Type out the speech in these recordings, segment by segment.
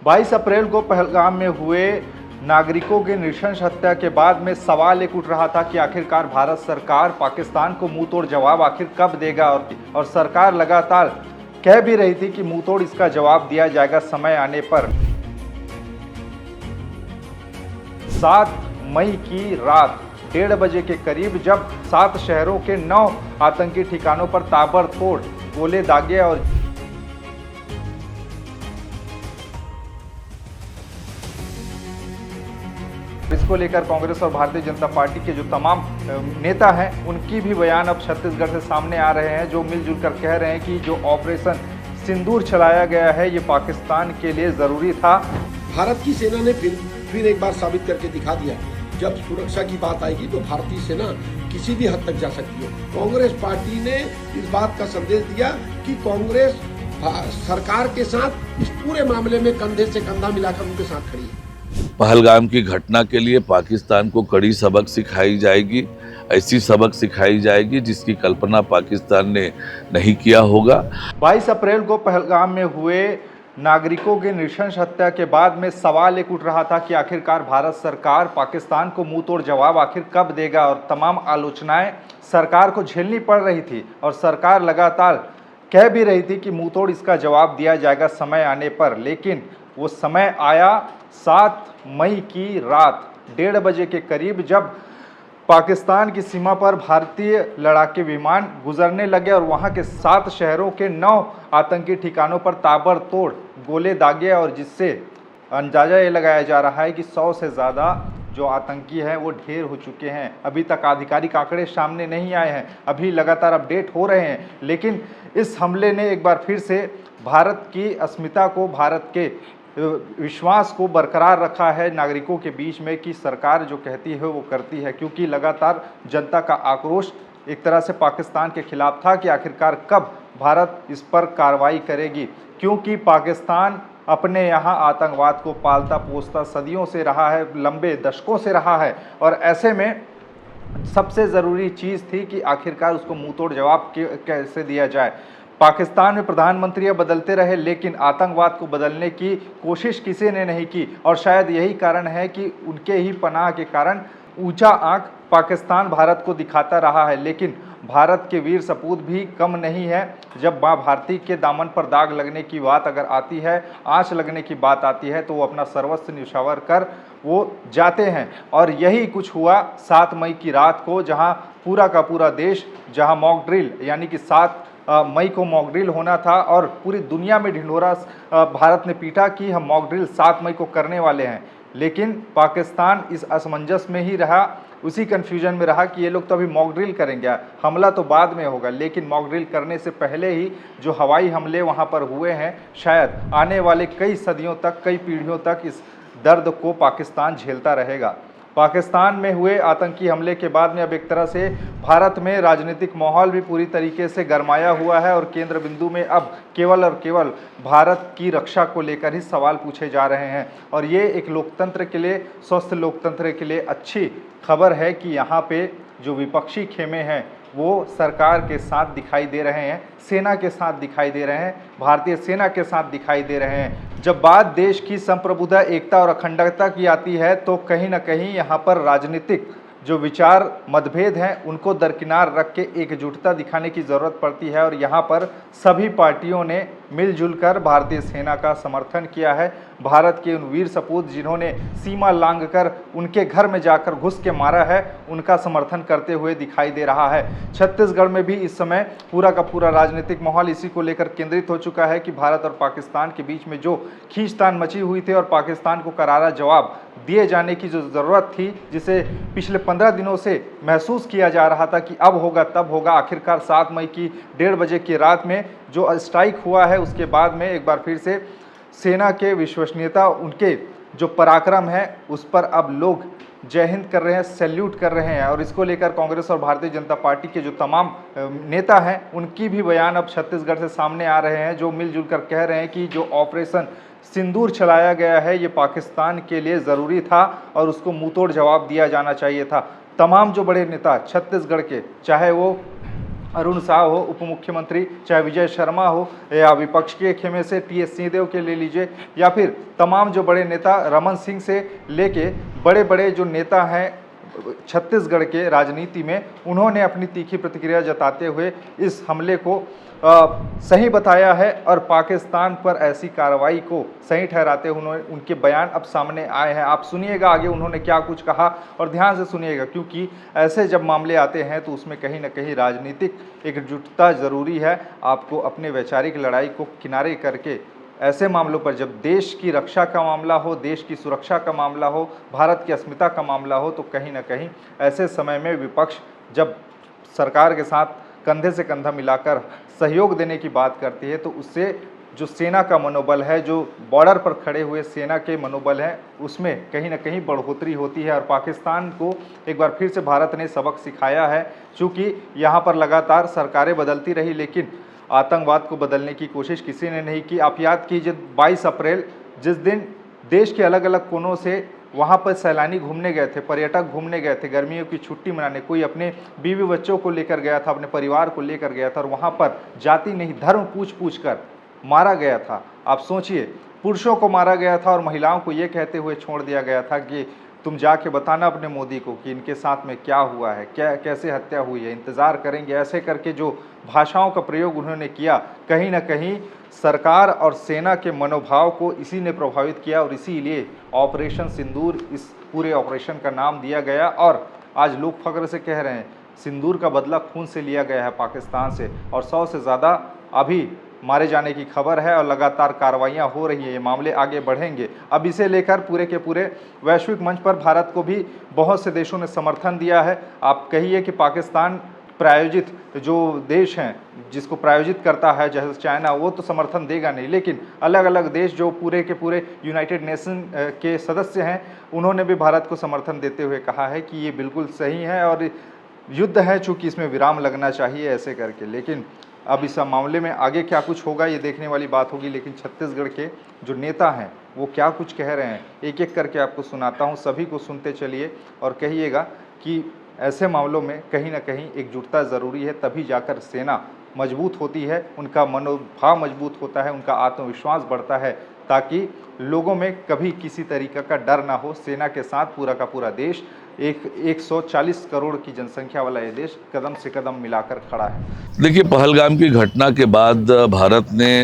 22 अप्रैल को पहलगाम में हुए नागरिकों की नृशंस हत्या के बाद में सवाल एक उठ रहा था कि आखिरकार भारत सरकार पाकिस्तान को मुंह तोड़ जवाब आखिर कब देगा और सरकार लगातार कह भी रही थी कि मुंह तोड़ इसका जवाब दिया जाएगा समय आने पर। 7 मई की रात 1:30 बजे के करीब जब 7 शहरों के 9 आतंकी ठिकानों पर ताबड़तोड़ गोले दागे और इसको लेकर कांग्रेस और भारतीय जनता पार्टी के जो तमाम नेता हैं उनकी भी बयान अब छत्तीसगढ़ से सामने आ रहे हैं, जो मिलजुल कर कह रहे हैं कि जो ऑपरेशन सिंदूर चलाया गया है ये पाकिस्तान के लिए ज़रूरी था। भारत की सेना ने फिर एक बार साबित करके दिखा दिया, जब सुरक्षा की बात आएगी तो भारतीय सेना किसी भी हद तक जा सकती है। कांग्रेस पार्टी ने इस बात का संदेश दिया कि कांग्रेस सरकार के साथ इस पूरे मामले में कंधे से कंधा मिलाकर उनके साथ खड़ी है। पहलगाम की घटना के लिए पाकिस्तान को कड़ी सबक सिखाई जाएगी, ऐसी सबक सिखाई जाएगी जिसकी कल्पना पाकिस्तान ने नहीं किया होगा। 22 अप्रैल को पहलगाम में हुए नागरिकों की नृशंस हत्या के बाद में सवाल एक उठ रहा था कि आखिरकार भारत सरकार पाकिस्तान को मुंह तोड़ जवाब आखिर कब देगा और तमाम आलोचनाएं सरकार को झेलनी पड़ रही थी और सरकार लगातार कह भी रही थी कि मुंह तोड़ इसका जवाब दिया जाएगा समय आने पर। लेकिन वो समय आया 7 मई की रात 1:30 बजे के करीब जब पाकिस्तान की सीमा पर भारतीय लड़ाके विमान गुजरने लगे और वहां के 7 शहरों के 9 आतंकी ठिकानों पर ताबड़तोड़ गोले दागे और जिससे अंदाजा ये लगाया जा रहा है कि 100 से ज़्यादा जो आतंकी हैं वो ढेर हो चुके हैं। अभी तक आधिकारिक आंकड़े सामने नहीं आए हैं, अभी लगातार अपडेट हो रहे हैं, लेकिन इस हमले ने एक बार फिर से भारत की अस्मिता को, भारत के विश्वास को बरकरार रखा है नागरिकों के बीच में कि सरकार जो कहती है वो करती है, क्योंकि लगातार जनता का आक्रोश एक तरह से पाकिस्तान के खिलाफ था कि आखिरकार कब भारत इस पर कार्रवाई करेगी, क्योंकि पाकिस्तान अपने यहाँ आतंकवाद को पालता पोसता सदियों से रहा है, लंबे दशकों से रहा है और ऐसे में सबसे ज़रूरी चीज़ थी कि आखिरकार उसको मुंह तोड़ जवाब कैसे दिया जाए। पाकिस्तान में प्रधानमंत्री बदलते रहे लेकिन आतंकवाद को बदलने की कोशिश किसी ने नहीं की और शायद यही कारण है कि उनके ही पनाह के कारण ऊंचा आंख पाकिस्तान भारत को दिखाता रहा है। लेकिन भारत के वीर सपूत भी कम नहीं है। जब माँ भारती के दामन पर दाग लगने की बात अगर आती है, आँच लगने की बात आती है तो वो अपना सर्वस्व न्यौछावर कर वो जाते हैं और यही कुछ हुआ 7 मई की रात को, जहाँ पूरा का पूरा देश, जहाँ मॉक ड्रिल यानी कि 7 मई को मॉक ड्रिल होना था और पूरी दुनिया में ढिंढोरा भारत ने पीटा कि हम मॉक ड्रिल 7 मई को करने वाले हैं। लेकिन पाकिस्तान इस असमंजस में ही रहा, उसी कन्फ्यूजन में रहा कि ये लोग तो अभी मॉक ड्रिल करेंगे, हमला तो बाद में होगा। लेकिन मॉक ड्रिल करने से पहले ही जो हवाई हमले वहाँ पर हुए हैं, शायद आने वाले कई सदियों तक, कई पीढ़ियों तक इस दर्द को पाकिस्तान झेलता रहेगा। पाकिस्तान में हुए आतंकी हमले के बाद में अब एक तरह से भारत में राजनीतिक माहौल भी पूरी तरीके से गरमाया हुआ है और केंद्र बिंदु में अब केवल और केवल भारत की रक्षा को लेकर ही सवाल पूछे जा रहे हैं। और ये एक लोकतंत्र के लिए, स्वस्थ लोकतंत्र के लिए अच्छी खबर है कि यहाँ पे जो विपक्षी खेमे हैं वो सरकार के साथ दिखाई दे रहे हैं, सेना के साथ दिखाई दे रहे हैं, भारतीय सेना के साथ दिखाई दे रहे हैं। जब बात देश की संप्रभुता, एकता और अखंडता की आती है तो कहीं ना कहीं यहाँ पर राजनीतिक जो विचार मतभेद हैं उनको दरकिनार रख के एकजुटता दिखाने की ज़रूरत पड़ती है और यहाँ पर सभी पार्टियों ने मिलजुल कर भारतीय सेना का समर्थन किया है। भारत के उन वीर सपूत जिन्होंने सीमा लांघकर उनके घर में जाकर घुस के मारा है, उनका समर्थन करते हुए दिखाई दे रहा है। छत्तीसगढ़ में भी इस समय पूरा का पूरा राजनीतिक माहौल इसी को लेकर केंद्रित हो चुका है कि भारत और पाकिस्तान के बीच में जो खींचतान मची हुई थी और पाकिस्तान को करारा जवाब दिए जाने की जो ज़रूरत थी, जिसे पिछले 15 दिनों से महसूस किया जा रहा था कि अब होगा तब होगा, आखिरकार 7 मई की 1:30 बजे की रात में जो स्ट्राइक हुआ है उसके बाद में एक बार फिर से सेना के विश्वसनीयता, उनके जो पराक्रम है उस पर अब लोग जय हिंद कर रहे हैं, सैल्यूट कर रहे हैं। और इसको लेकर कांग्रेस और भारतीय जनता पार्टी के जो तमाम नेता हैं उनकी भी बयान अब छत्तीसगढ़ से सामने आ रहे हैं, जो मिलजुल कर कह रहे हैं कि जो ऑपरेशन सिंदूर चलाया गया है ये पाकिस्तान के लिए ज़रूरी था और उसको मुंहतोड़ जवाब दिया जाना चाहिए था। तमाम जो बड़े नेता छत्तीसगढ़ के, चाहे वो अरुण साह हो, उप मुख्यमंत्री चाहे विजय शर्मा हो, या विपक्ष के खेमे से टी.एस. सिंहदेव के ले लीजिए, या फिर तमाम जो बड़े नेता रमन सिंह से लेके बड़े बड़े जो नेता हैं छत्तीसगढ़ के राजनीति में, उन्होंने अपनी तीखी प्रतिक्रिया जताते हुए इस हमले को सही बताया है और पाकिस्तान पर ऐसी कार्रवाई को सही ठहराते हुए उनके बयान अब सामने आए हैं। आप सुनिएगा आगे उन्होंने क्या कुछ कहा और ध्यान से सुनिएगा, क्योंकि ऐसे जब मामले आते हैं तो उसमें कहीं ना कहीं राजनीतिक एकजुटता ज़रूरी है। आपको अपने वैचारिक लड़ाई को किनारे करके ऐसे मामलों पर, जब देश की रक्षा का मामला हो, देश की सुरक्षा का मामला हो, भारत की अस्मिता का मामला हो, तो कहीं ना कहीं ऐसे समय में विपक्ष जब सरकार के साथ कंधे से कंधा मिलाकर सहयोग देने की बात करती है, तो उससे जो सेना का मनोबल है, जो बॉर्डर पर खड़े हुए सेना के मनोबल है, उसमें कहीं ना कहीं बढ़ोतरी होती है। और पाकिस्तान को एक बार फिर से भारत ने सबक सिखाया है, चूँकि यहाँ पर लगातार सरकारें बदलती रही लेकिन आतंकवाद को बदलने की कोशिश किसी ने नहीं की। आप याद कीजिए 22 अप्रैल, जिस दिन देश के अलग अलग कोनों से वहाँ पर सैलानी घूमने गए थे, पर्यटक घूमने गए थे, गर्मियों की छुट्टी मनाने, कोई अपने बीवी बच्चों को लेकर गया था, अपने परिवार को लेकर गया था, और वहाँ पर जाति नहीं धर्म पूछ कर मारा गया था। आप सोचिए, पुरुषों को मारा गया था और महिलाओं को ये कहते हुए छोड़ दिया गया था कि तुम जाके बताना अपने मोदी को कि इनके साथ में क्या हुआ है, क्या कैसे हत्या हुई है, इंतज़ार करेंगे। ऐसे करके जो भाषाओं का प्रयोग उन्होंने किया, कहीं ना कहीं सरकार और सेना के मनोभाव को इसी ने प्रभावित किया और इसीलिए ऑपरेशन सिंदूर इस पूरे ऑपरेशन का नाम दिया गया। और आज लोग फख्र से कह रहे हैं सिंदूर का बदला खून से लिया गया है पाकिस्तान से, और 100 से ज़्यादा अभी मारे जाने की खबर है और लगातार कार्रवाइयाँ हो रही है। ये मामले आगे बढ़ेंगे। अब इसे लेकर पूरे के पूरे वैश्विक मंच पर भारत को भी बहुत से देशों ने समर्थन दिया है। आप कहिए कि पाकिस्तान प्रायोजित जो देश हैं, जिसको प्रायोजित करता है जैसे चाइना, वो तो समर्थन देगा नहीं, लेकिन अलग अलग देश जो पूरे के पूरे यूनाइटेड नेशन के सदस्य हैं, उन्होंने भी भारत को समर्थन देते हुए कहा है कि ये बिल्कुल सही है और युद्ध है, चूँकि इसमें विराम लगना चाहिए ऐसे करके। लेकिन अब इस मामले में आगे क्या कुछ होगा ये देखने वाली बात होगी। लेकिन छत्तीसगढ़ के जो नेता हैं वो क्या कुछ कह रहे हैं, एक एक करके आपको सुनाता हूँ, सभी को सुनते चलिए और कहिएगा कि ऐसे मामलों में कहीं ना कहीं एकजुटता ज़रूरी है, तभी जाकर सेना मजबूत होती है, उनका मनोभाव मजबूत होता है, उनका आत्मविश्वास बढ़ता है, ताकि लोगों में कभी किसी तरीक़े का डर ना हो। सेना के साथ पूरा का पूरा देश, 140 करोड़ की जनसंख्या वाला ये देश कदम से कदम मिलाकर खड़ा है। देखिए, पहलगाम की घटना के बाद भारत ने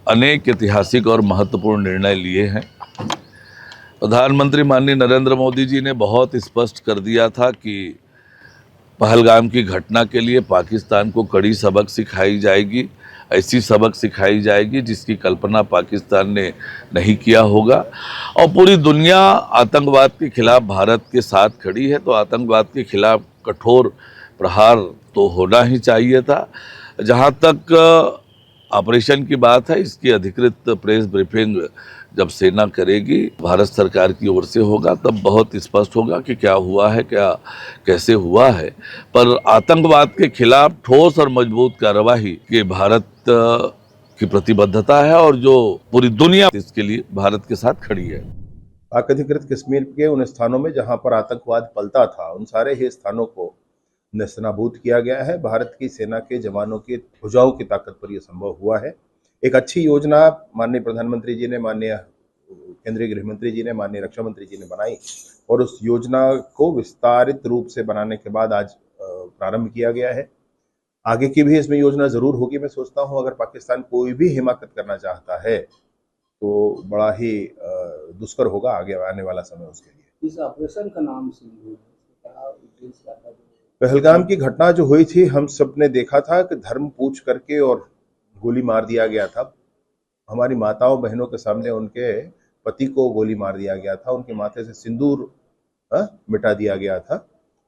अनेक ऐतिहासिक और महत्वपूर्ण निर्णय लिए हैं। प्रधानमंत्री माननीय नरेंद्र मोदी जी ने बहुत स्पष्ट कर दिया था कि पहलगाम की घटना के लिए पाकिस्तान को कड़ी सबक सिखाई जाएगी, ऐसी सबक सिखाई जाएगी जिसकी कल्पना पाकिस्तान ने नहीं किया होगा। और पूरी दुनिया आतंकवाद के खिलाफ भारत के साथ खड़ी है, तो आतंकवाद के खिलाफ कठोर प्रहार तो होना ही चाहिए था। जहाँ तक ऑपरेशन की बात है, इसकी अधिकृत प्रेस ब्रीफिंग जब सेना करेगी, भारत सरकार की ओर से होगा, तब बहुत स्पष्ट होगा कि क्या हुआ है, क्या कैसे हुआ है। पर आतंकवाद के खिलाफ ठोस और मजबूत कार्रवाई के भारत की प्रतिबद्धता है और जो पूरी दुनिया इसके लिए भारत के साथ खड़ी है। पाक अधिकृत कश्मीर के उन स्थानों में जहां पर आतंकवाद पलता था, उन सारे ही स्थानों को नेस्तनाबूद किया गया है। भारत की सेना के जवानों की भुजाओं की ताकत पर यह संभव हुआ है। एक अच्छी योजना माननीय प्रधानमंत्री जी ने, माननीय केंद्रीय गृह मंत्री जी ने, माननीय रक्षा मंत्री जी ने बनाई और उस योजना को विस्तारित रूप से बनाने के बाद आज प्रारंभ किया गया है। आगे की भी इसमें योजना जरूर होगी। मैं सोचता हूं अगर पाकिस्तान कोई भी हिमाकत करना चाहता है तो बड़ा ही दुष्कर होगा आगे आने वाला समय उसके लिए। इस ऑपरेशन का नाम सिंदूर है। पहलगाम की घटना जो हुई थी, हम सब ने देखा था कि धर्म पूछ करके और गोली मार दिया गया था। हमारी माताओं बहनों के सामने उनके पति को गोली मार दिया गया था, उनके माथे से सिंदूर मिटा दिया गया था।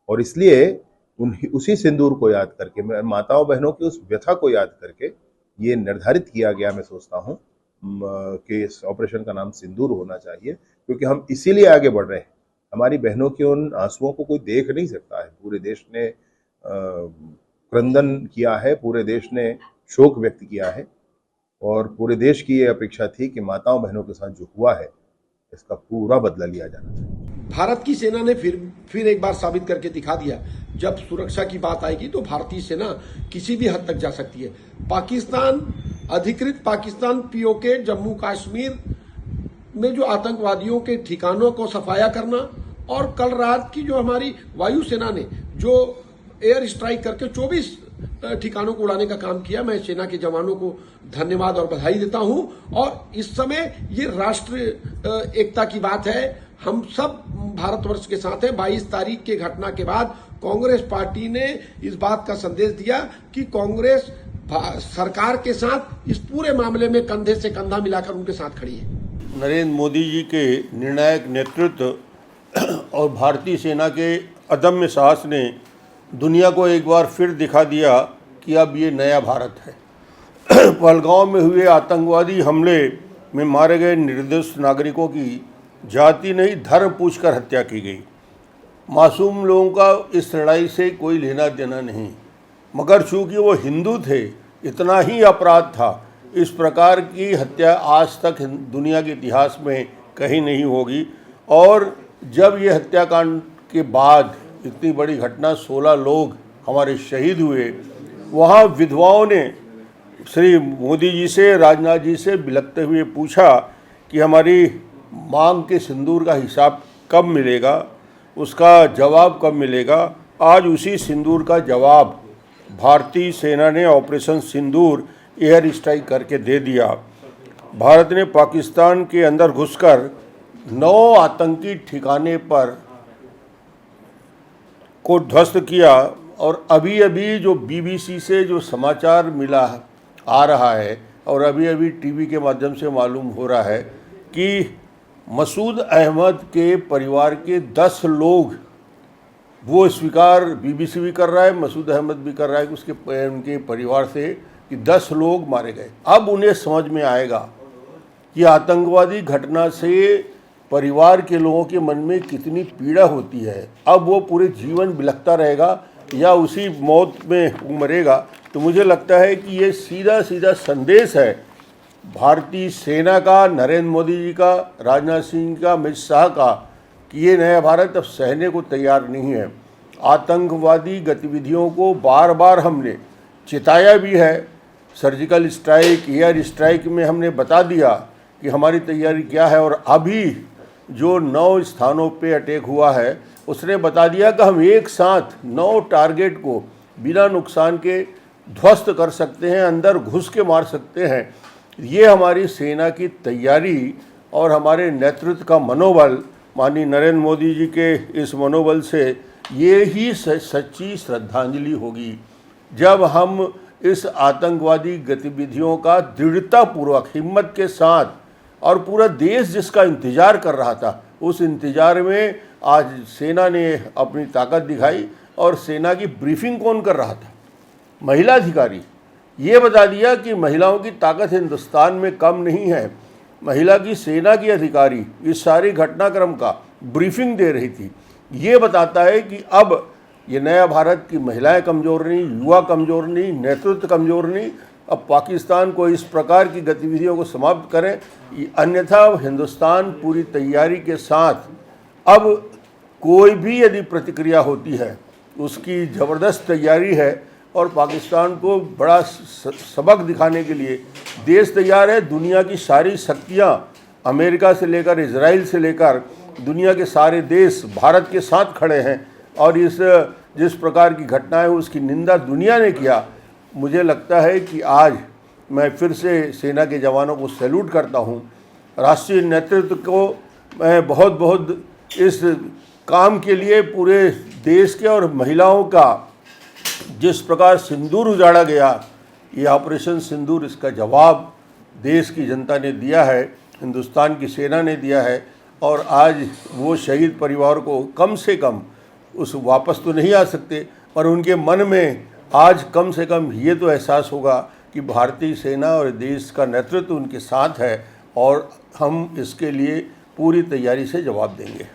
और इसलिए उसी सिंदूर को याद करके, माताओं बहनों की उस व्यथा को याद करके ये निर्धारित किया गया, मैं सोचता हूँ कि इस ऑपरेशन का नाम सिंदूर होना चाहिए, क्योंकि हम इसीलिए आगे बढ़ रहे हैं। हमारी बहनों के उन आंसुओं को कोई देख नहीं सकता है। पूरे देश ने क्रंदन किया है, पूरे देश ने शोक व्यक्त किया है और पूरे देश की ये अपेक्षा थी कि माताओं बहनों के साथ जो हुआ है इसका पूरा बदला लिया जाना चाहिए। भारत की सेना ने फिर एक बार साबित करके दिखा दिया, जब सुरक्षा की बात आएगी तो भारतीय सेना किसी भी हद तक जा सकती है। पाकिस्तान, अधिकृत पाकिस्तान पीओके जम्मू कश्मीर में जो आतंकवादियों के ठिकानों को सफाया करना, और कल रात की जो हमारी वायुसेना ने जो एयर स्ट्राइक करके 24 ठिकानों को उड़ाने का काम किया, मैं सेना के जवानों को धन्यवाद और बधाई देता हूं। और इस समय ये राष्ट्र एकता की बात है, हम सब भारतवर्ष के साथ हैं। 22 तारीख के घटना के बाद कांग्रेस पार्टी ने इस बात का संदेश दिया कि कांग्रेस सरकार के साथ इस पूरे मामले में कंधे से कंधा मिलाकर उनके साथ खड़ी है। नरेंद्र मोदी जी के निर्णायक नेतृत्व और भारतीय सेना के अदम्य साहस ने दुनिया को एक बार फिर दिखा दिया कि अब ये नया भारत है। पहलगांव में हुए आतंकवादी हमले में मारे गए निर्दोष नागरिकों की जाति नहीं धर्म पूछकर हत्या की गई। मासूम लोगों का इस लड़ाई से कोई लेना देना नहीं, मगर चूंकि वो हिंदू थे इतना ही अपराध था। इस प्रकार की हत्या आज तक दुनिया के इतिहास में कहीं नहीं होगी। और जब ये हत्याकांड के बाद इतनी बड़ी घटना, 16 लोग हमारे शहीद हुए, वहाँ विधवाओं ने श्री मोदी जी से, राजनाथ जी से बिलखते हुए पूछा कि हमारी मांग के सिंदूर का हिसाब कब मिलेगा, उसका जवाब कब मिलेगा। आज उसी सिंदूर का जवाब भारतीय सेना ने ऑपरेशन सिंदूर एयर स्ट्राइक करके दे दिया। भारत ने पाकिस्तान के अंदर घुसकर 9 आतंकी ठिकाने पर को ध्वस्त किया। और अभी अभी जो बीबीसी से जो समाचार मिला आ रहा है और अभी अभी टीवी के माध्यम से मालूम हो रहा है कि मसूद अहमद के परिवार के 10 लोग, वो स्वीकार बीबीसी भी कर रहा है, मसूद अहमद भी कर रहा है कि उनके परिवार से कि 10 लोग मारे गए। अब उन्हें समझ में आएगा कि आतंकवादी घटना से परिवार के लोगों के मन में कितनी पीड़ा होती है। अब वो पूरे जीवन बिलखता रहेगा या उसी मौत में मरेगा। तो मुझे लगता है कि ये सीधा सीधा संदेश है भारतीय सेना का, नरेंद्र मोदी जी का, राजनाथ सिंह का, अमित शाह का, कि ये नया भारत अब सहने को तैयार नहीं है। आतंकवादी गतिविधियों को बार बार हमने चिताया भी है। सर्जिकल स्ट्राइक, एयर स्ट्राइक में हमने बता दिया कि हमारी तैयारी क्या है। और अभी जो 9 स्थानों पे अटैक हुआ है, उसने बता दिया कि हम एक साथ 9 टारगेट को बिना नुकसान के ध्वस्त कर सकते हैं, अंदर घुस के मार सकते हैं। ये हमारी सेना की तैयारी और हमारे नेतृत्व का मनोबल, माननीय नरेंद्र मोदी जी के इस मनोबल से ये ही सच्ची श्रद्धांजलि होगी जब हम इस आतंकवादी गतिविधियों का दृढ़तापूर्वक, हिम्मत के साथ, और पूरा देश जिसका इंतज़ार कर रहा था, उस इंतज़ार में आज सेना ने अपनी ताकत दिखाई। और सेना की ब्रीफिंग कौन कर रहा था? महिला अधिकारी। ये बता दिया कि महिलाओं की ताकत हिंदुस्तान में कम नहीं है। महिला की सेना की अधिकारी इस सारी घटनाक्रम का ब्रीफिंग दे रही थी। ये बताता है कि अब ये नया भारत की महिलाएं कमज़ोर नहीं, युवा कमज़ोर नहीं, नेतृत्व कमज़ोर नहीं। अब पाकिस्तान को इस प्रकार की गतिविधियों को समाप्त करें, अन्यथा हिंदुस्तान पूरी तैयारी के साथ, अब कोई भी यदि प्रतिक्रिया होती है उसकी ज़बरदस्त तैयारी है। और पाकिस्तान को बड़ा सबक दिखाने के लिए देश तैयार है। दुनिया की सारी शक्तियाँ, अमेरिका से लेकर इजराइल से लेकर दुनिया के सारे देश भारत के साथ खड़े हैं। और इस जिस प्रकार की घटनाएं उसकी निंदा दुनिया ने किया। मुझे लगता है कि आज मैं फिर से सेना के जवानों को सैल्यूट करता हूं। राष्ट्रीय नेतृत्व को मैं बहुत बहुत इस काम के लिए, पूरे देश के और महिलाओं का जिस प्रकार सिंदूर उजाड़ा गया, ये ऑपरेशन सिंदूर, इसका जवाब देश की जनता ने दिया है, हिंदुस्तान की सेना ने दिया है। और आज वो शहीद परिवार को कम से कम उस वापस तो नहीं आ सकते, पर उनके मन में आज कम से कम ये तो एहसास होगा कि भारतीय सेना और देश का नेतृत्व उनके साथ है और हम इसके लिए पूरी तैयारी से जवाब देंगे।